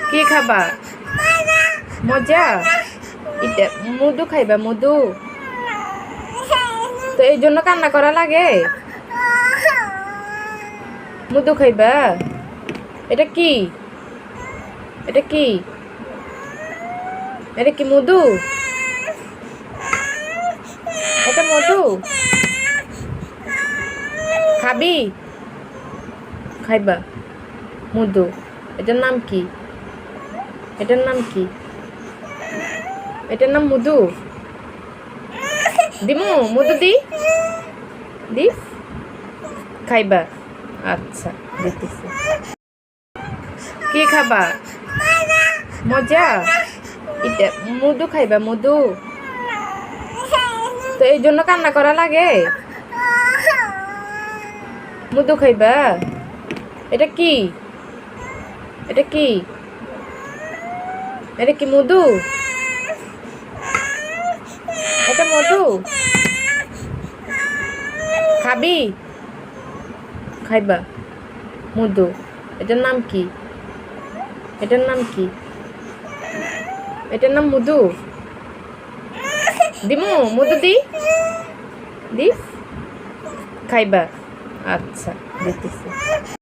কি খাবা? মজা? এটা মধু খাইবা? মধু? তো এই জন্য কান্না করা লাগে? মধু খাইবা? এটা কি? এটা কি? এটা কি মধু? এটা মধু খাবি? খাইবা মধু? এটার নাম কি? এটার নাম কি? এটার নাম মধু? দিমু মধু দি? দি খাইবা? আচ্ছা দিতেছি। কি খাবা? মজা? এটা মধু খাইবা? মধু? তো এই জন্য কান্না করা লাগে? মধু খাইবা? এটা কি? এটা কি? এটা কি মধু? এটা মধু খাবি? খাইবা মধু? এটার নাম কি? এটার নাম কি? এটার নাম মধু? দিমু মধু দি? দি খাইবা? আচ্ছা দিতেছি।